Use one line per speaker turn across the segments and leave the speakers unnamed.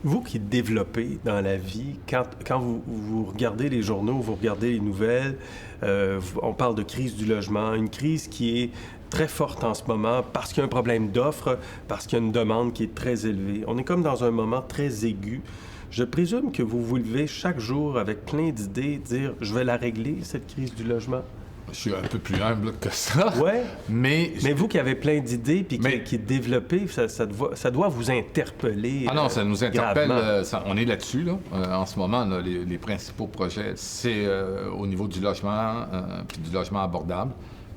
Vous qui développez dans la vie, quand vous regardez les journaux, vous regardez les nouvelles, on parle de crise du logement, une crise qui est très forte en ce moment parce qu'il y a un problème d'offre, parce qu'il y a une demande qui est très élevée. On est comme dans un moment très aigu. Je présume que vous vous levez chaque jour avec plein d'idées, dire « je vais la régler, cette crise du logement ».
Je suis un peu plus humble que ça.
Ouais.
Mais
vous qui avez plein d'idées puis qui développez, ça doit vous interpeller.
Ah non, ça nous interpelle. On est là-dessus, là. En ce moment, là, les principaux projets, c'est au niveau du logement, puis du logement abordable.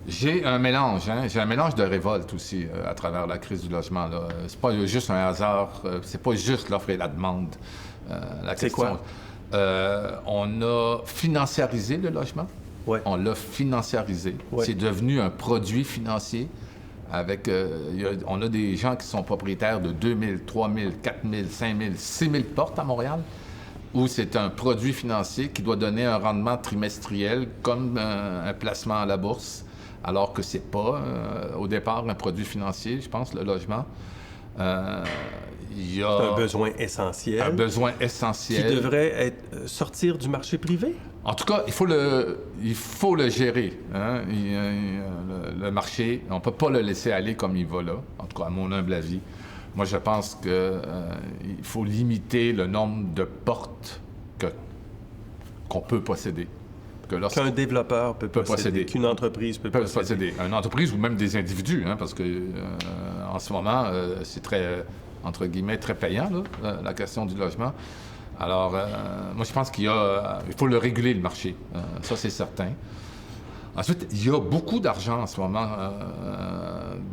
J'ai un mélange, j'ai un mélange de révolte aussi à travers la crise du logement, là. C'est pas juste un hasard, c'est pas juste l'offre et la demande.
C'est quoi?
On a financiarisé le logement.
Ouais.
On l'a financiarisé. Ouais. C'est devenu un produit financier. On a des gens qui sont propriétaires de 2000, 3000, 4000, 5000, 6000 portes à Montréal, où c'est un produit financier qui doit donner un rendement trimestriel comme un placement à la bourse, alors que c'est pas, au départ, un produit financier, je pense, le logement.
C'est un besoin essentiel.
Un besoin essentiel.
Qui devrait sortir du marché privé?
En tout cas, il faut le gérer. Hein? Le marché, on ne peut pas le laisser aller comme il va là, en tout cas à mon humble avis. Moi, je pense qu'il faut limiter le nombre de portes qu'on peut posséder.
Qu'un développeur peut posséder, qu'une entreprise peut posséder.
Une entreprise ou même des individus, hein, parce que en ce moment, c'est très, entre guillemets, très payant, là, la question du logement. Alors, moi, je pense il faut le réguler, le marché. Ça, c'est certain. Ensuite, il y a beaucoup d'argent en ce moment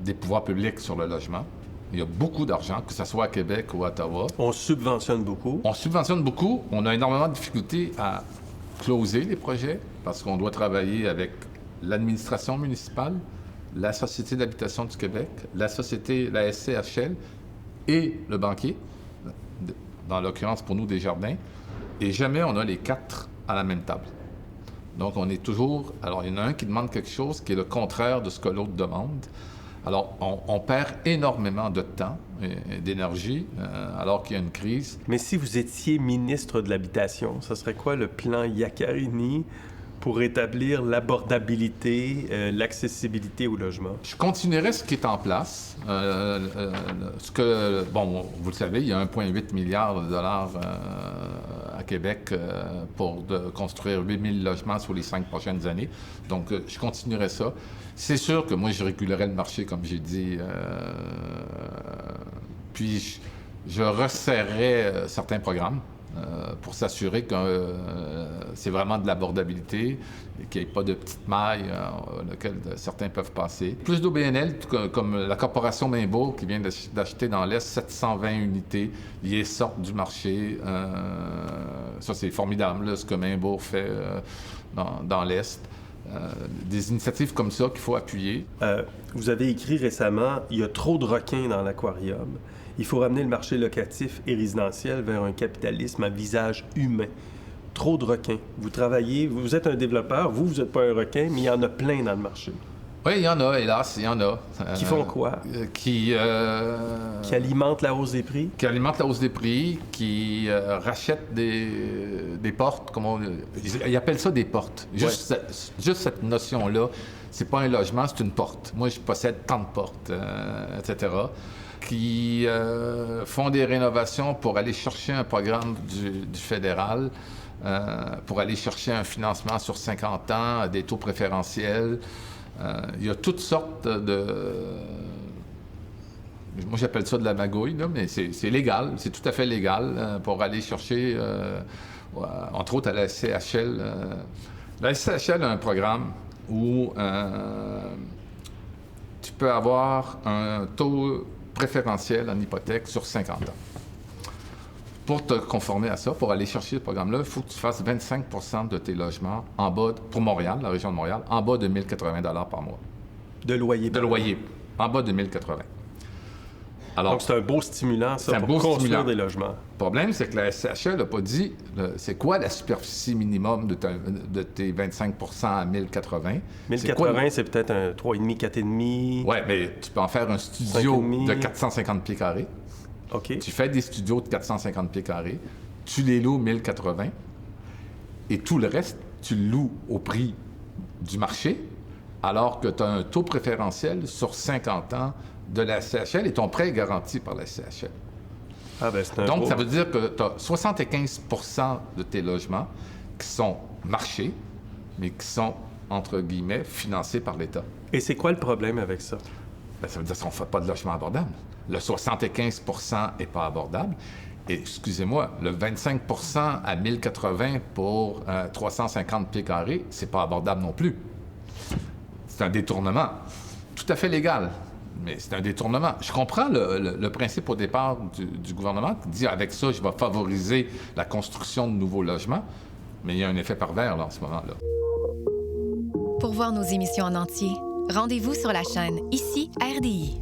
des pouvoirs publics sur le logement. Il y a beaucoup d'argent, que ce soit à Québec ou à Ottawa.
On subventionne beaucoup.
On subventionne beaucoup. On a énormément de difficultés à closer les projets parce qu'on doit travailler avec l'administration municipale, la Société d'habitation du Québec, la SCHL et le banquier, dans l'occurrence pour nous Desjardins, et jamais on a les quatre à la même table. Donc on est toujours... Alors il y en a un qui demande quelque chose qui est le contraire de ce que l'autre demande. Alors on perd énormément de temps et d'énergie alors qu'il y a une crise.
Mais si vous étiez ministre de l'Habitation, ce serait quoi le plan Iaccarini pour rétablir l'abordabilité, l'accessibilité au logement?
Je continuerai ce qui est en place. Vous le savez, il y a 1,8 milliard de dollars à Québec pour construire 8000 logements sur les 5 prochaines années. Donc, je continuerai ça. C'est sûr que moi, je régulerai le marché, comme j'ai dit. Puis, je resserrerai certains programmes. Pour s'assurer que c'est vraiment de l'abordabilité et qu'il n'y ait pas de petites mailles lesquelles certains peuvent passer. Plus d'OBNL, comme la corporation Mainbourg qui vient d'acheter dans l'Est 720 unités, ils sortent du marché. Ça, c'est formidable, là, ce que Mainbourg fait dans l'Est. Des initiatives comme ça qu'il faut appuyer.
Vous avez écrit récemment « Il y a trop de requins dans l'aquarium ». Il faut ramener le marché locatif et résidentiel vers un capitalisme à visage humain. Trop de requins. Vous travaillez, vous êtes un développeur, vous n'êtes pas un requin, mais il y en a plein dans le marché.
Oui, il y en a, hélas, il y en a.
Qui font quoi? Qui alimentent la hausse des prix?
Qui alimentent la hausse des prix, qui rachètent des portes, ils appellent ça des portes. Juste cette notion-là, c'est pas un logement, c'est une porte. Moi, je possède tant de portes, etc., qui font des rénovations pour aller chercher un programme du fédéral, pour aller chercher un financement sur 50 ans à des taux préférentiels. Il y a toutes sortes de... Moi, j'appelle ça de la magouille, là, mais c'est légal, c'est tout à fait légal pour aller chercher, entre autres à la SCHL. La SCHL a un programme où tu peux avoir un taux préférentiel en hypothèque sur 50 ans. Pour te conformer à ça, pour aller chercher ce programme-là, il faut que tu fasses 25 % de tes logements en bas, pour Montréal, la région de Montréal, en bas de 1 080 $ par mois.
De loyer.
De loyer, en bas de 1 080.
Alors, donc, c'est un beau stimulant, ça, pour construire des logements.
Le problème, c'est que la SCHL n'a pas dit c'est quoi la superficie minimum de tes 25 % à 1080.
1080, c'est peut-être un 3,5, 4,5.
Oui, mais tu peux en faire un studio de 450 pieds carrés.
OK.
Tu fais des studios de 450 pieds carrés, tu les loues 1080, et tout le reste, tu le loues au prix du marché, alors que tu as un taux préférentiel sur 50 ans de la SCHL et ton prêt est garanti par la SCHL.
Ah, ben c'est un
Donc,
beau-
ça veut dire que tu as 75 de tes logements qui sont marchés, mais qui sont, entre guillemets, financés par l'État.
Et c'est quoi le problème avec ça?
Ben, ça veut dire qu'on ne fait pas de logement abordable. Le 75 n'est pas abordable. Et, excusez-moi, le 25 à 1080 pour 350 pieds carrés, c'est pas abordable non plus. C'est un détournement. Tout à fait légal, mais c'est un détournement. Je comprends le principe au départ du gouvernement qui dit avec ça, je vais favoriser la construction de nouveaux logements, mais il y a un effet pervers là, en ce moment-là.
Pour voir nos émissions en entier, rendez-vous sur la chaîne Ici RDI.